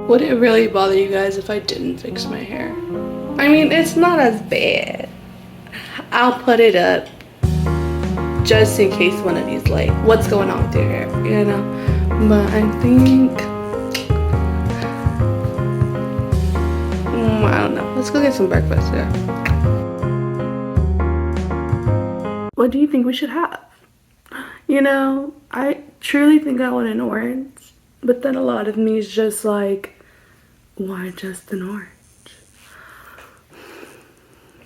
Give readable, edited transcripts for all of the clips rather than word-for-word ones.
Would it really bother you guys if I didn't fix my hair? I mean, it's not as bad. I'll put it up just in case one of these, like, what's going on with your hair, you know? But I think, I don't know. Let's go get some breakfast, yeah. What do you think we should have? You know, I truly think I want an orange, but then a lot of me is just like, why just an orange?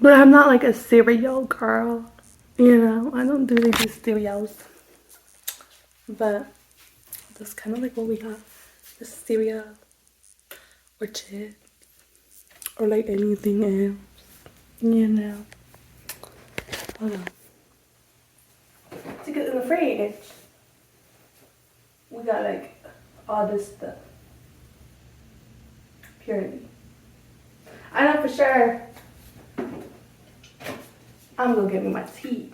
But I'm not like a cereal girl, you know, I don't really do cereals. But that's kind of like what we have, the cereal or chips or like anything else, you know. Hold on. To get in the fridge, we got like all this stuff. Purity. I know for sure I'm gonna get me my tea,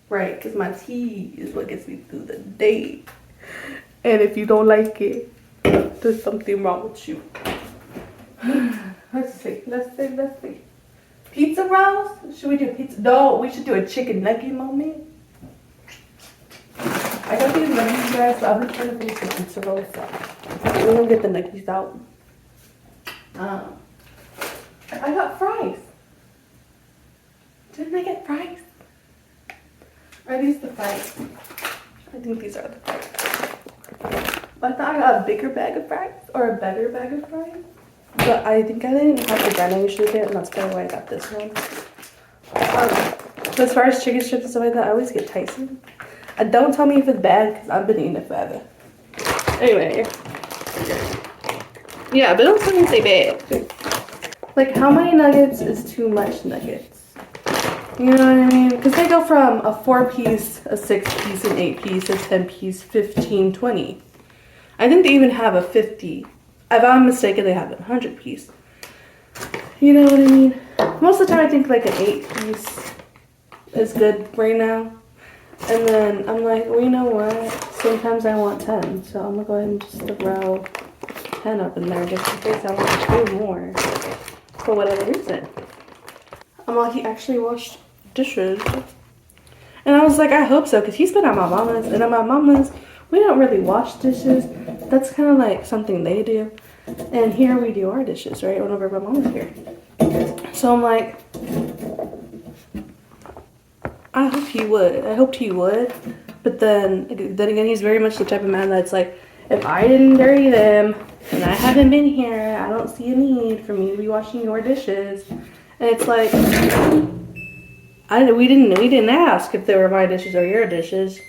right? Because my tea is what gets me through the day. And if you don't like it, there's something wrong with you. Let's see. Pizza rolls? Should we do pizza? No, we should do a chicken nugget moment. I got these nuggets, guys, so I'm trying to finish the pizza rolls. So we're gonna get the nuggets out. I got fries. Didn't I get fries? Are these the fries? I think these are the fries. I thought I got a bigger bag of fries or a better bag of fries. But I think I didn't have the brand I usually get, and that's probably why I got this one. But as far as chicken strips and stuff like that, I always get Tyson. Don't tell me if it's bad, because I've been eating it forever. Anyway. Yeah, but don't tell me if they bad. Like, how many nuggets is too much nuggets? You know what I mean? Because they go from a 4-piece, a 6-piece, an 8-piece, a 10-piece, 15, 20. I think they even have a 50. If I'm mistaken, they have a 100-piece. You know what I mean? Most of the time, I think like an 8-piece is good right now. And then I'm like, well, you know what? Sometimes I want 10, so I'm gonna go ahead and just throw 10 up in there just in case I want 2 more for whatever reason. He actually washed dishes. And I was like, I hope so, because he's been at my mama's, and at my mama's, we don't really wash dishes. That's kind of like something they do. And here we do our dishes, right? Whenever my mama's here. So I'm like, I hope he would. I hoped he would. But then again, he's very much the type of man that's like, if I didn't dirty them and I haven't been here, I don't see a need for me to be washing your dishes. And it's like, we didn't ask if they were my dishes or your dishes.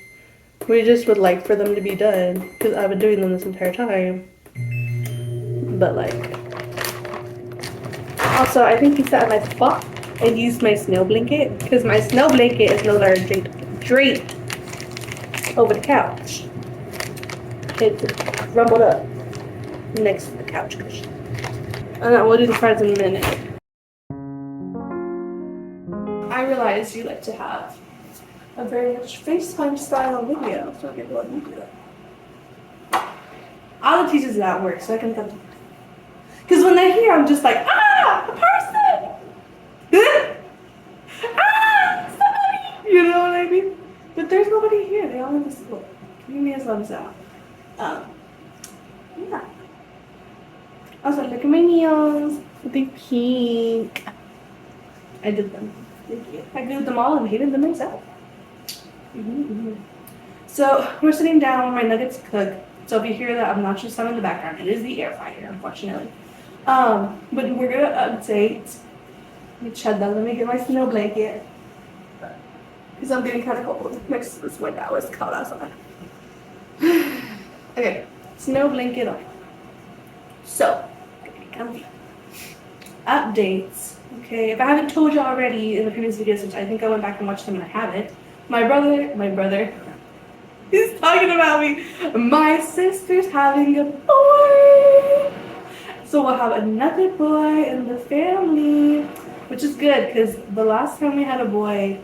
We just would like for them to be done, because I've been doing them this entire time. But like, also I think he sat in my spot and used my snow blanket, because my snow blanket is no longer draped over the couch. It's rumbled up next to the couch cushion. And we'll do the fries in a minute. I realize you like to have a very much FaceTime style video, so I'll get what you do that. All the teachers at work, so I can come. Because when they're here, I'm just like, a person! Somebody! You know what I mean? But there's nobody here. They all in the school. Give me a thumbs out. Yeah. Also, look at my nails. They're pink. I did them. Thank you. I glued them all and hated them myself. So we're sitting down. My nuggets cook. So if you hear that obnoxious sound in the background, it is the air fryer, unfortunately. But we're gonna update. Let me get my snow blanket, because I'm getting kind of cold next to this window. It's cold outside. Okay, snow blanket on. So, updates. Okay, if I haven't told you already in the previous videos, which I think I went back and watched them and I haven't, my brother, he's talking about me. My sister's having a boy. So we'll have another boy in the family, which is good, because the last time we had a boy,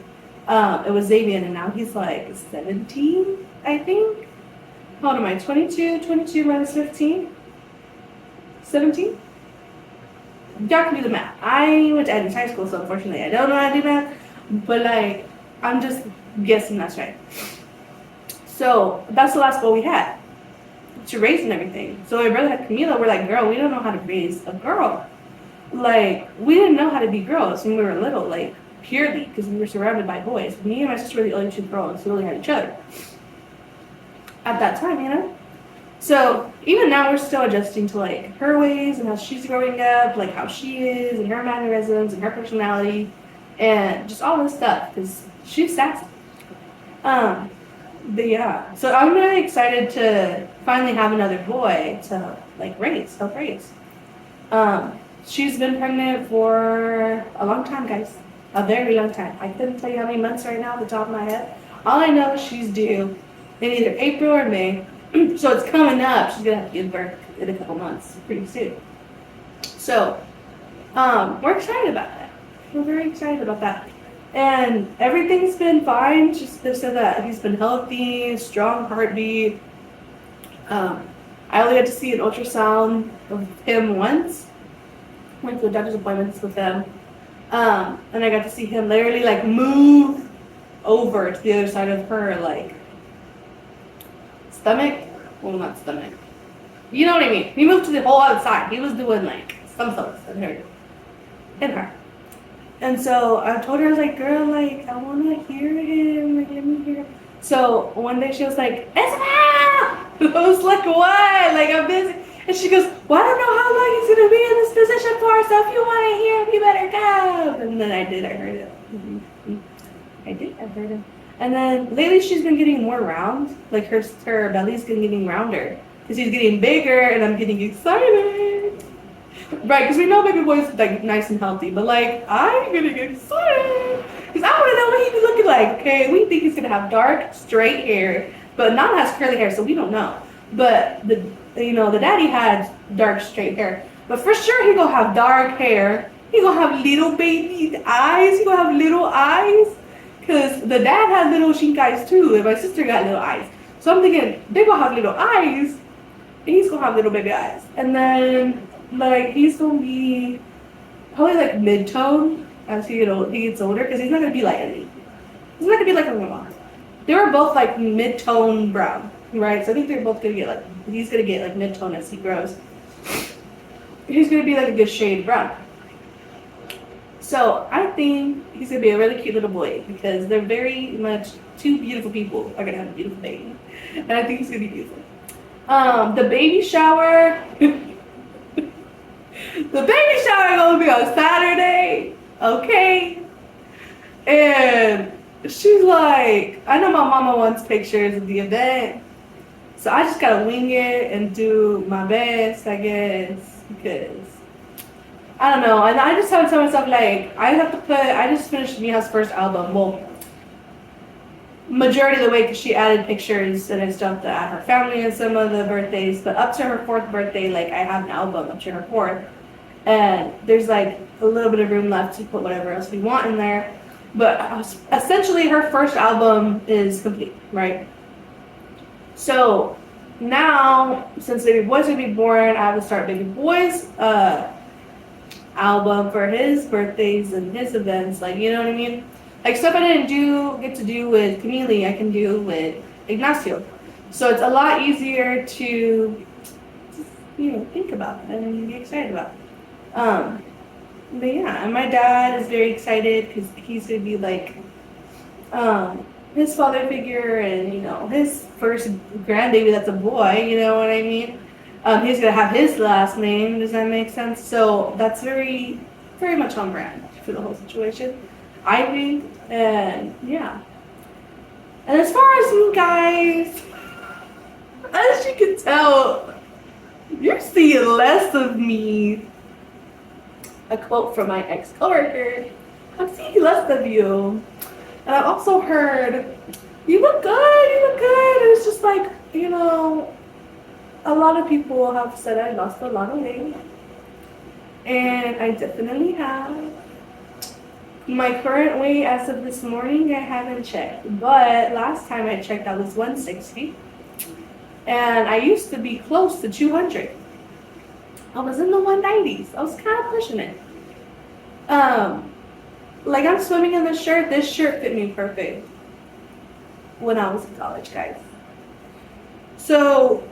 it was Xavier, and now he's like 17, I think. How old am I? 22 minus 15? 17? Y'all can do the math. I went to Eddie's high school, so unfortunately I don't know how to do math. But like, I'm just guessing that's right. So that's the last goal we had, to raise and everything. So my brother had Camila. We're like, girl, we don't know how to raise a girl. Like, we didn't know how to be girls when we were little, like, purely, because we were surrounded by boys. Me and my sister were the only two girls who really had each other at that time, you know? So even now we're still adjusting to like her ways and how she's growing up, like how she is and her mannerisms and her personality and just all this stuff because she's sassy. But yeah, so I'm really excited to finally have another boy to like help raise. She's been pregnant for a long time, guys, a very long time. I couldn't tell you how many months right now off the top of my head. All I know is she's due in either April or May. So it's coming up. She's gonna have to give birth in a couple months, pretty soon. So, we're excited about that. We're very excited about that. And everything's been fine. Just they said that he's been healthy, strong heartbeat. I only got to see an ultrasound of him once. Went to a doctor's appointments with them. And I got to see him literally like move over to the other side of her, like, stomach? Well, not stomach. You know what I mean? He moved to the whole other side. He was doing like some thoughts in her. And so I told her, I was like, girl, like, I want to hear him. Like, let me hear him. So one day she was like, Isabel! I was like, what? Like, I'm busy. And she goes, well, I don't know how long he's going to be in this position for, so if you want to hear him, you better come. And then I heard him. I heard him. And then lately she's been getting more round. Like her belly's been getting rounder. Because he's getting bigger and I'm getting excited. Right, because we know baby boy's like nice and healthy. But like, I'm getting excited. Because I want to know what he be looking like. Okay, we think he's going to have dark, straight hair. But Nana has curly hair, so we don't know. But the daddy had dark, straight hair. But for sure he going to have dark hair. He going to have little baby eyes. He going to have little eyes. Because the dad had little chink eyes too, and my sister got little eyes. So I'm thinking, they're going to have little eyes, and he's going to have little baby eyes. And then, like, he's going to be probably, like, mid-tone as he gets older, because he's not going to be like Eddie. He's not going to be like a mama. They were both, like, mid-tone brown, right? So I think they're both going to get, like, he's going to get, like, mid-tone as he grows. He's going to be, like, a good shade brown. So I think he's going to be a really cute little boy because they're very much two beautiful people are going to have a beautiful baby. And I think he's going to be beautiful. The baby shower, the baby shower is going to be on Saturday, okay? And she's like, I know my mama wants pictures of the event. So I just got to wing it and do my best, I guess, because I don't know, and I just have to tell myself, like, I just finished Mia's first album, well, majority of the way, because she added pictures and stuff at her family and some of the birthdays, but up to her 4th birthday, like, I have an album up to her 4th, and there's, like, a little bit of room left to put whatever else we want in there, but essentially her first album is complete, right? So, now, since Baby Boy's gonna be born, I have to start Baby Boy's, album for his birthdays and his events, like, you know what I mean? Like, stuff I didn't get to do with Camille, I can do with Ignacio. So it's a lot easier to just, think about and be excited about. But yeah, and my dad is very excited because he's gonna be like his father figure and his first grandbaby that's a boy, you know what I mean? He's gonna have his last name. Does that make sense? So that's very, very much on brand for the whole situation, I think. And yeah. And as far as you guys, as you can tell, you're seeing less of me. A quote from my ex-coworker: "I'm seeing less of you." And I've also heard, "You look good. You look good." And it's just like, a lot of people have said I lost a lot of weight, and I definitely have. My current weight as of this morning, I haven't checked, but last time I checked, I was 160, and I used to be close to 200. I was in the 190s. I was kind of pushing it. Like I'm swimming in this shirt. This shirt fit me perfect when I was in college, guys. So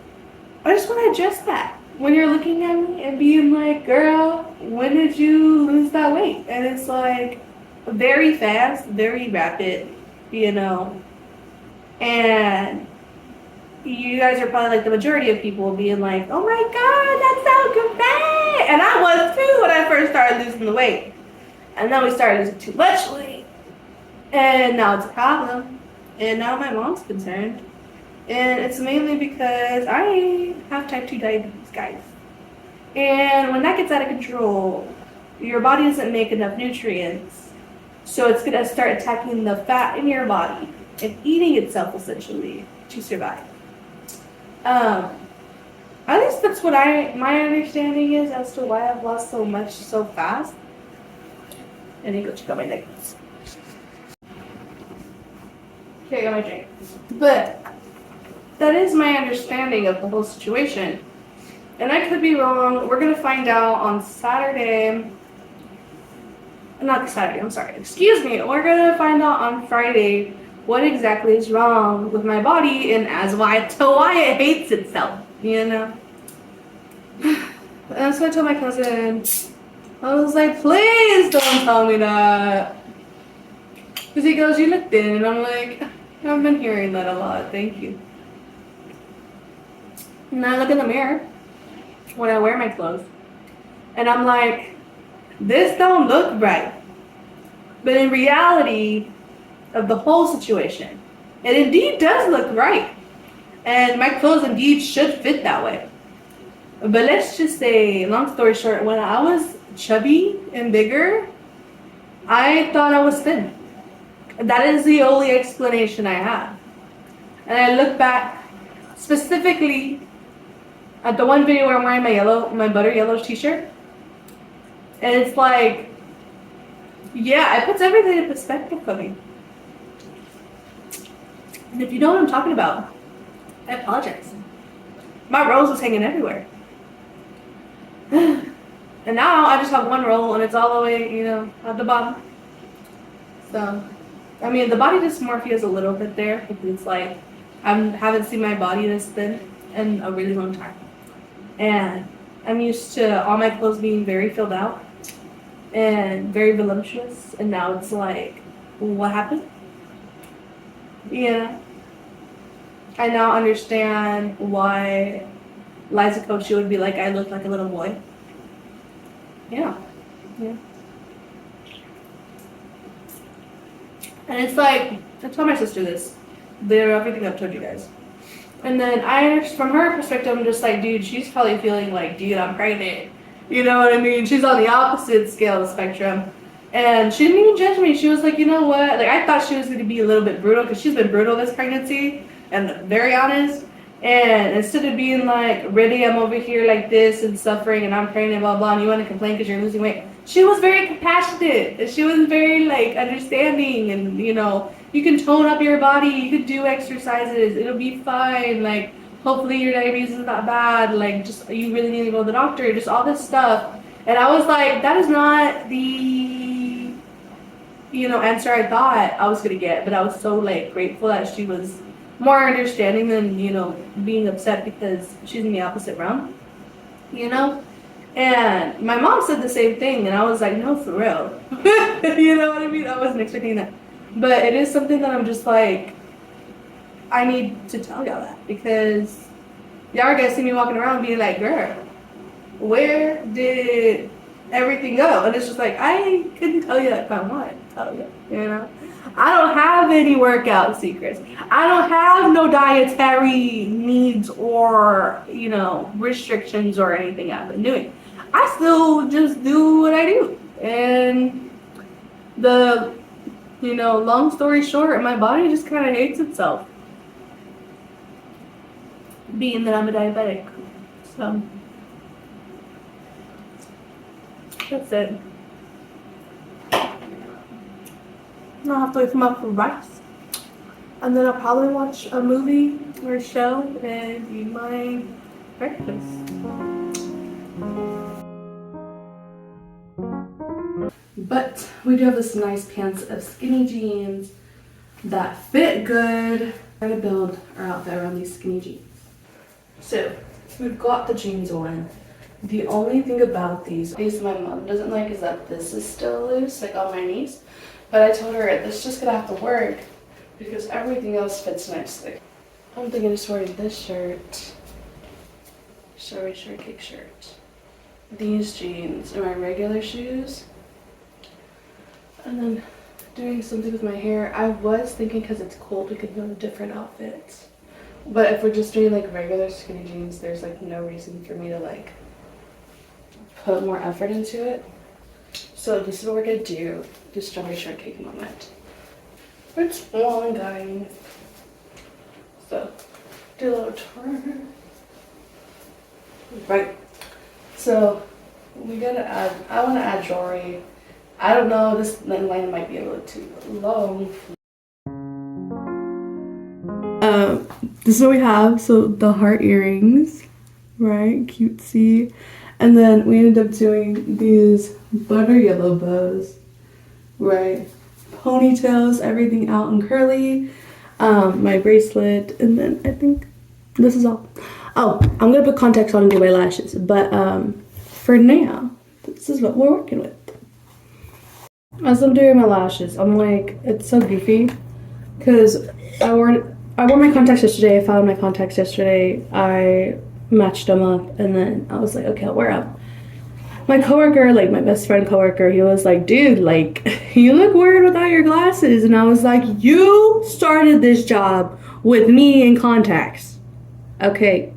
I just want to address that. When you're looking at me and being like, girl, when did you lose that weight? And it's like very fast, very rapid, you know. And you guys are probably like the majority of people being like, oh my God, that's so great. And I was too when I first started losing the weight. And then we started losing too much weight. And now it's a problem. And now my mom's concerned. And it's mainly because I have type 2 diabetes, guys. And when that gets out of control, your body doesn't make enough nutrients. So it's going to start attacking the fat in your body and eating itself, essentially, to survive. At least that's what my understanding is as to why I've lost so much so fast. And then go check out my nuggets. Okay, I got my drink. But that is my understanding of the whole situation. And I could be wrong. We're going to find out on Saturday. Not Saturday, I'm sorry. Excuse me. We're going to find out on Friday what exactly is wrong with my body and why it hates itself, you know? And so I told my cousin, I was like, please don't tell me that. Because he goes, you look thin. And I'm like, I've been hearing that a lot. Thank you. And I look in the mirror when I wear my clothes. And I'm like, this don't look right. But in reality of the whole situation, it indeed does look right. And my clothes indeed should fit that way. But let's just say, long story short, when I was chubby and bigger, I thought I was thin. That is the only explanation I have. And I look back specifically at the one video where I'm wearing my butter yellow t-shirt. And it's like, yeah, it puts everything in perspective for me. And if you know what I'm talking about, I apologize. My rose was hanging everywhere. And now I just have one roll and it's all the way, at the bottom. So, I mean, the body dysmorphia is a little bit there. It's like, I haven't seen my body this thin in a really long time. And I'm used to all my clothes being very filled out and very voluptuous. And now it's like, what happened? Yeah. I now understand why Liza Koshy would be like, I look like a little boy. Yeah. And it's like, I told my sister this. Everything I've told you guys. And then from her perspective, I'm just like, dude, she's probably feeling like, dude, I'm pregnant. You know what I mean? She's on the opposite scale of the spectrum. And she didn't even judge me. She was like, you know what? Like, I thought she was going to be a little bit brutal because she's been brutal this pregnancy and very honest. And instead of being like, really, I'm over here like this and suffering and I'm pregnant, blah, blah, and you want to complain because you're losing weight. She was very compassionate. And she was very like understanding and, you can tone up your body. You could do exercises. It'll be fine. Like, hopefully your diabetes is not bad. Like, just, you really need to go to the doctor. Just all this stuff. And I was like, that is not the, answer I thought I was going to get. But I was so, like, grateful that she was more understanding than, being upset because she's in the opposite realm. And my mom said the same thing. And I was like, no, for real. You know what I mean? I wasn't expecting that. But it is something that I'm just like, I need to tell y'all that. Because y'all are going to see me walking around being like, girl, where did everything go? And it's just like, I couldn't tell you that if I wanted to tell you, I don't have any workout secrets. I don't have no dietary needs or, restrictions or anything I've been doing. I still just do what I do. And long story short, my body just kind of hates itself. Being that I'm a diabetic. So, that's it. I'll have to wait for my rice. And then I'll probably watch a movie or a show and eat my breakfast. But we do have this nice pants of skinny jeans that fit good. We're gonna build our outfit around these skinny jeans. So we've got the jeans on. The only thing about these my mom doesn't like is that this is still loose, like on my knees. But I told her this is just gonna have to work because everything else fits nicely. I'm thinking of wearing this shirt, strawberry shortcake shirt, these jeans, and my regular shoes. And then doing something with my hair. I was thinking because it's cold we could go to different outfits. But if we're just doing like regular skinny jeans, there's like no reason for me to like put more effort into it. So this is what we're gonna do. Do strawberry shortcake moment. It's on, guys. So do a little turn. Right. So we gotta add, I wanna add jewelry. I don't know, this line might be a little too long. This is what we have. So the heart earrings, right? Cutesy. And then we ended up doing these butter yellow bows, right? Ponytails, everything out and curly. My bracelet, and then I think this is all. Oh, I'm gonna put contacts on and do my lashes, but for now, this is what we're working with. As I'm doing my lashes, I'm like, it's so goofy, because I wore my contacts yesterday. I found my contacts yesterday. I matched them up, and then I was like, okay, I'll wear them. My coworker, like my best friend coworker, he was like, dude, like, you look weird without your glasses. And I was like, you started this job with me in contacts. Okay,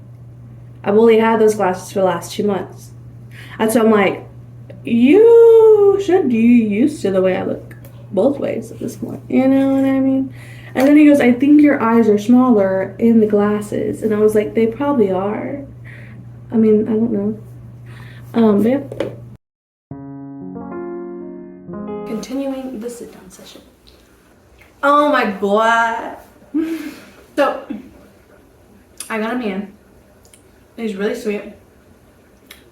I've only had those glasses for the last 2 months. And so I'm like, you should be used to the way I look both ways at this point. You know what I mean? And then he goes, I think your eyes are smaller in the glasses. And I was like, they probably are. I mean, I don't know. But yeah. Continuing the sit down session. Oh my god. So, I got a man. He's really sweet.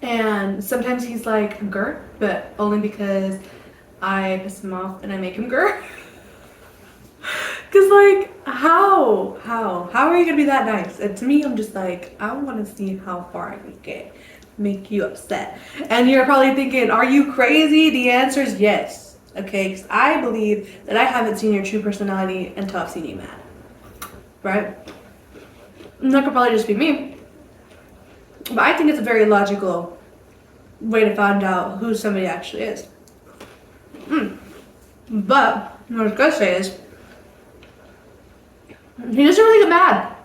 And sometimes he's like grr, but only because I piss him off and I make him grr. Cause like, how are you gonna be that nice? And to me, I'm just like, I want to see how far I can get, make you upset. And you're probably thinking, are you crazy? The answer is yes. Okay, because I believe that I haven't seen your true personality until I've seen you mad. Right? And that could probably just be me. But I think it's a very logical way to find out who somebody actually is. But what I was gonna say is, he doesn't really get mad.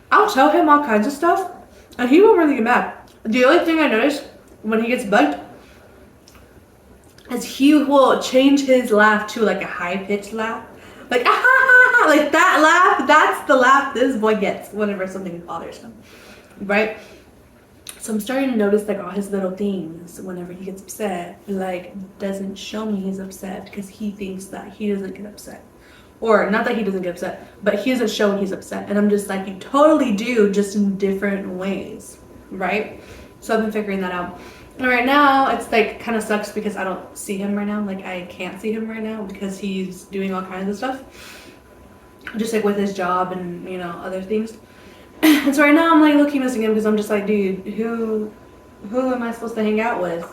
I'll tell him all kinds of stuff, and he won't really get mad. The only thing I notice when he gets bugged is he will change his laugh to like a high-pitched laugh. Like, ah, ha, ha, ha, like that laugh, that's the laugh this boy gets whenever something bothers him, right? So I'm starting to notice like all his little things whenever he gets upset, like doesn't show me he's upset because he thinks that he doesn't get upset. Or not that he doesn't get upset, but he doesn't show when he's upset. And I'm just like, you totally do, just in different ways, right? So I've been figuring that out. And right now, it's like kind of sucks because I don't see him right now. Like I can't see him right now because he's doing all kinds of stuff. Just like with his job and, you know, other things. And so right now I'm like low-key missing him because I'm just like, dude, who am I supposed to hang out with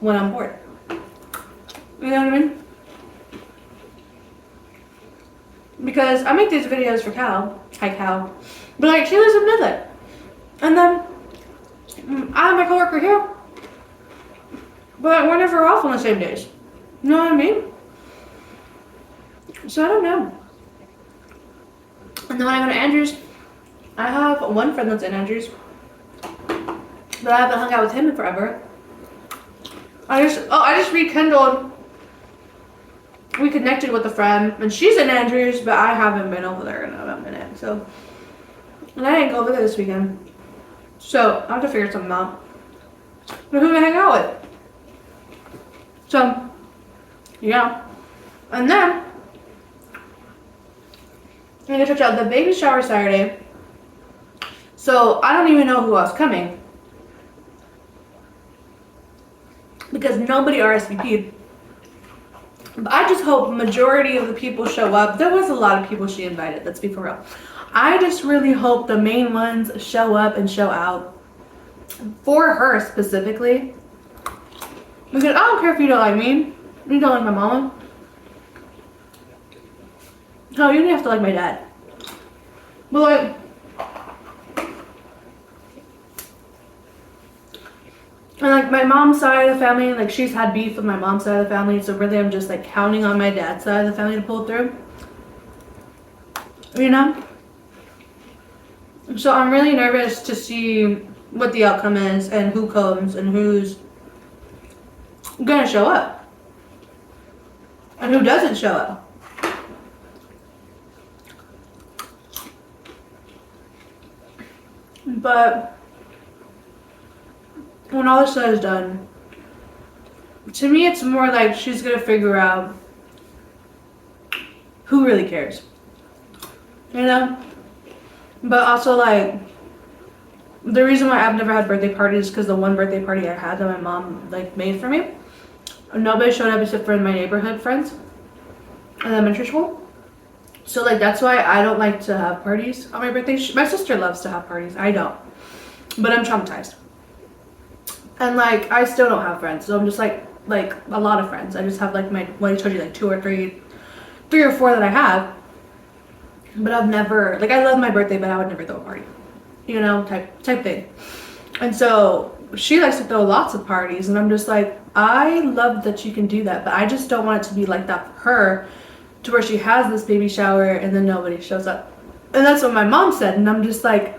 when I'm bored? You know what I mean? Because I make these videos for Cal, hi Cal, but like she lives in Midland, and then I have my coworker here, but we're never off on the same days. You know what I mean? So I don't know. And then when I go to Andrews, I have one friend that's in Andrews, but I haven't hung out with him in forever. I just reconnected with a friend, and she's in Andrews, but I haven't been over there in a minute. So, and I didn't go over there this weekend. So I have to figure something out. But who to hang out with? So, yeah. And then I'm gonna check out the baby shower Saturday. So I don't even know who else coming because nobody RSVP'd. But I just hope majority of the people show up. There was a lot of people she invited, let's be for real. I just really hope the main ones show up and show out for her specifically. Because I don't care if you don't like me. You don't like my mama. No, you don't have to like my dad. But like, and like my mom's side of the family, like she's had beef with my mom's side of the family, so really I'm just like counting on my dad's side of the family to pull through. You know? So I'm really nervous to see what the outcome is and who comes and who's gonna show up. And who doesn't show up. But when all this said is done, to me it's more like she's gonna figure out who really cares. You know? But also like, the reason why I've never had birthday parties is because the one birthday party I had that my mom like made for me, nobody showed up except for my neighborhood friends in elementary school. So like that's why I don't like to have parties on my birthday. My sister loves to have parties. I don't. But I'm traumatized. And like I still don't have friends. So I'm just like a lot of friends. I just have like my, what I told you, like 2 or 3 or 4 that I have. But I've never, like I love my birthday, but I would never throw a party. You know, type thing. And so she likes to throw lots of parties, and I'm just like, I love that you can do that, but I just don't want it to be like that for her, to where she has this baby shower and then nobody shows up. And that's what my mom said, and I'm just like,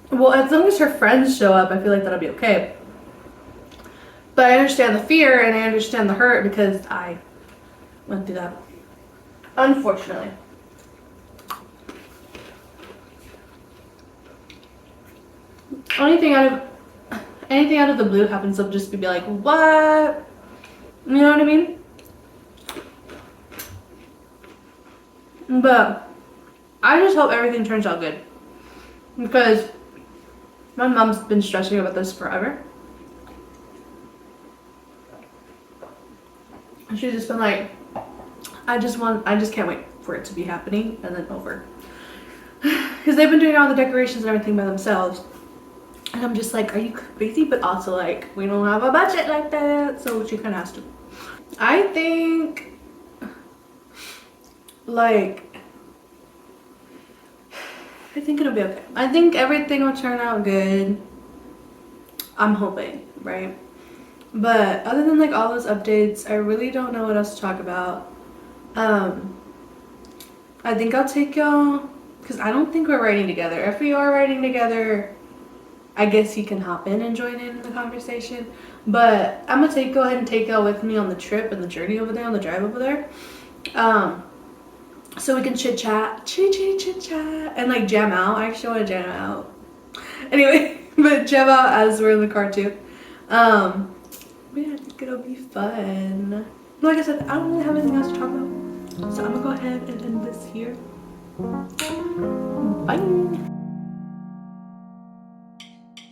well, as long as her friends show up, I feel like that'll be okay. But I understand the fear and I understand the hurt because I went through that, unfortunately. Anything out of the blue happens, they'll just be like, what? You know what I mean? But I just hope everything turns out good, because my mom's been stressing about this forever. And she's just been like, I just can't wait for it to be happening and then over. Because they've been doing all the decorations and everything by themselves. And I'm just like, are you crazy? But also like, we don't have a budget like that, so she kind of has to. I think it'll be okay. I think everything will turn out good. I'm hoping, right? But other than like all those updates, I really don't know what else to talk about. I think I'll take y'all, because I don't think we're writing together. If we are writing together, I guess he can hop in and join in the conversation. But I'm gonna go ahead and take y'all with me on the trip and the journey over there, on the drive over there. So we can chit chat, and like jam out. I actually want to jam out. Anyway, but jam out as we're in the car too. But yeah, I think it'll be fun. Like I said, I don't really have anything else to talk about. So I'm gonna go ahead and end this here. Bye.